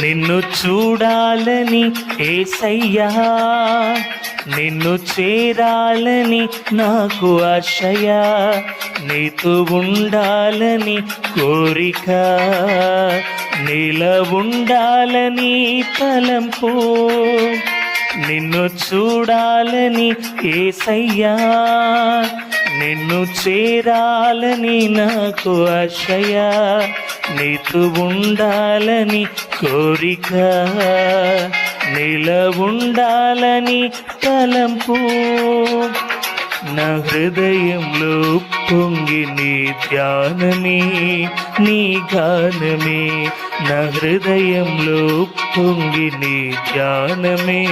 నిన్ను చూడాలని యేసయ్యా, నిన్ను చేరాలని నాకు ఆశయా, నీతో ఉండాలని కోరిక, నీలో ఉండాలని తలంపు. నిన్ను చూడాలని యేసయ్యా, నిన్ను చేరాలని నాకు ఆశయా, నీతో ఉండాలని కోరిక, నీలో ఉండాలని తలంపు. నా హృదయంలో పొంగి నీ ధ్యానమే, నీ గానమే. నా హృదయంలో పొంగి నీ ధ్యానమే,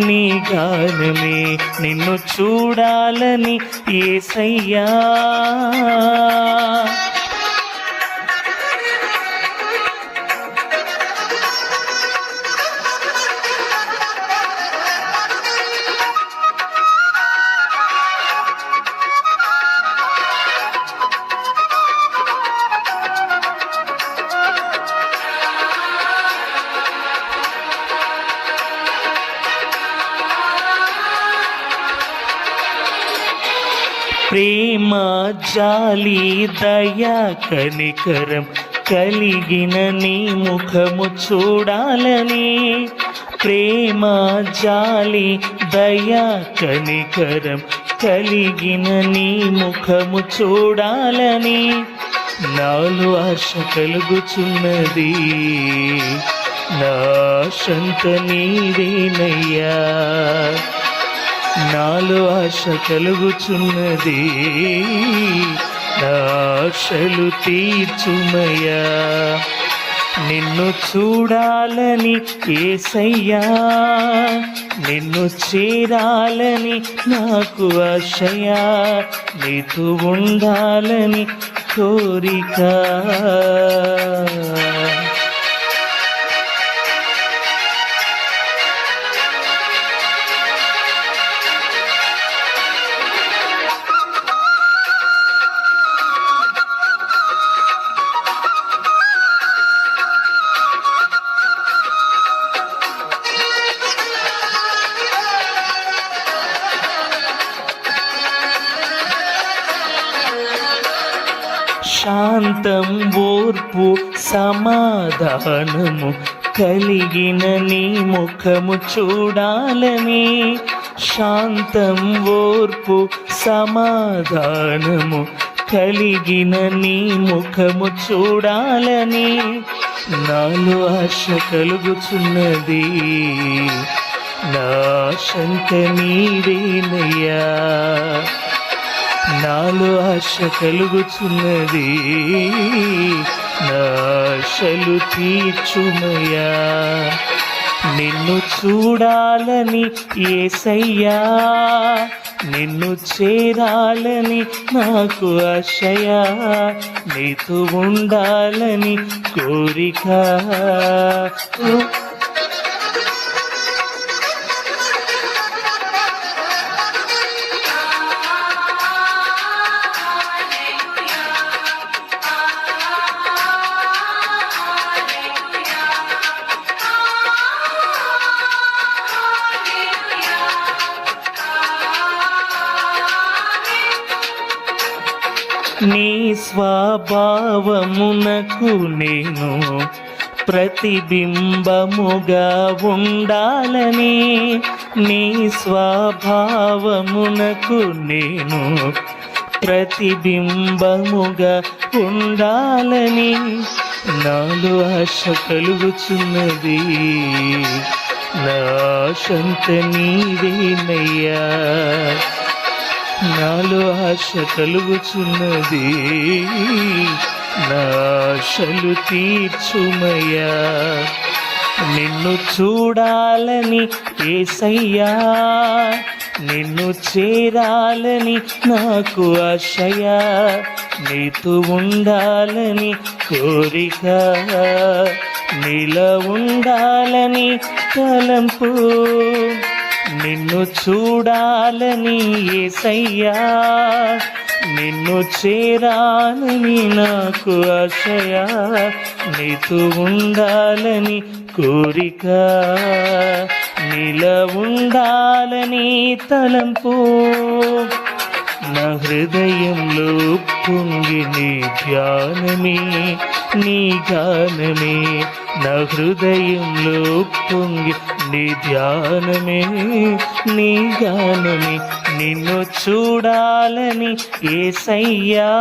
నీ గానమే. నిన్ను చూడాలని యేసయ్యా. ప్రేమ, జాలి, దయా, కనికరం కలిగిన నీ ముఖము చూడాలని. ప్రేమ, జాలి, దయా, కనికరం కలిగిన నీ ముఖము చూడాలని నాలో ఆశ కలుగుచున్నది. నా ఆశంత నీవేనయ్యా, నాలో ఆశ కలుగుచున్నది. నా ఆశలు తీర్చుమయ్యా. నిన్ను చూడాలని యేసయ్యా, నిన్ను చేరాలని నాకు ఆశయా, నీతో ఉండాలని కోరిక. శాంతం, ఓర్పు, సమాధానము కలిగిన నీ ముఖము చూడాలని. శాంతం, ఓర్పు, సమాధానము కలిగిన నీ ముఖము చూడాలని నాలో ఆశ కలుగుచున్నది. నా ఆశంత నీవేనయ్యా, నాలో ఆశ కలుగుచున్నది. నా ఆశలు తీర్చుమయ్యా. నిన్ను చూడాలని యేసయ్యా, నిన్ను చేరాలని నాకు ఆశయా, నీతో ఉండాలని కోరిక. నీ స్వభావమునకు నేను ప్రతిబింబముగా ఉండాలని. నీ స్వభావమునకు నేను ప్రతిబింబముగా ఉండాలని నాలో ఆశ కలుగుచున్నది. నా ఆశంత నీవేనయ్యా, నాలో ఆశ కలుగుచున్నది. నా ఆశలు తీర్చుమయ్యా. నిన్ను చూడాలని యేసయ్యా, నిన్ను చేరాలని నాకు ఆశయా, నీతో ఉండాలని కోరిక, నీలో ఉండాలని తలంపు. నిన్ను చూడాలని యేసయ్యా, నిన్ను చేరాలని నాకు ఆశయ, నీతో ఉండాలని కోరిక, నీలా ఉండాలని తలంపు, నా హృదయంలో పొంగి నీ ధ్యానమే, నీ గానమే, నా హృదయంలో పొంగి నీ ధ్యానమే, నీ గానమే, నిన్ను చూడాలని యేసయ్యా.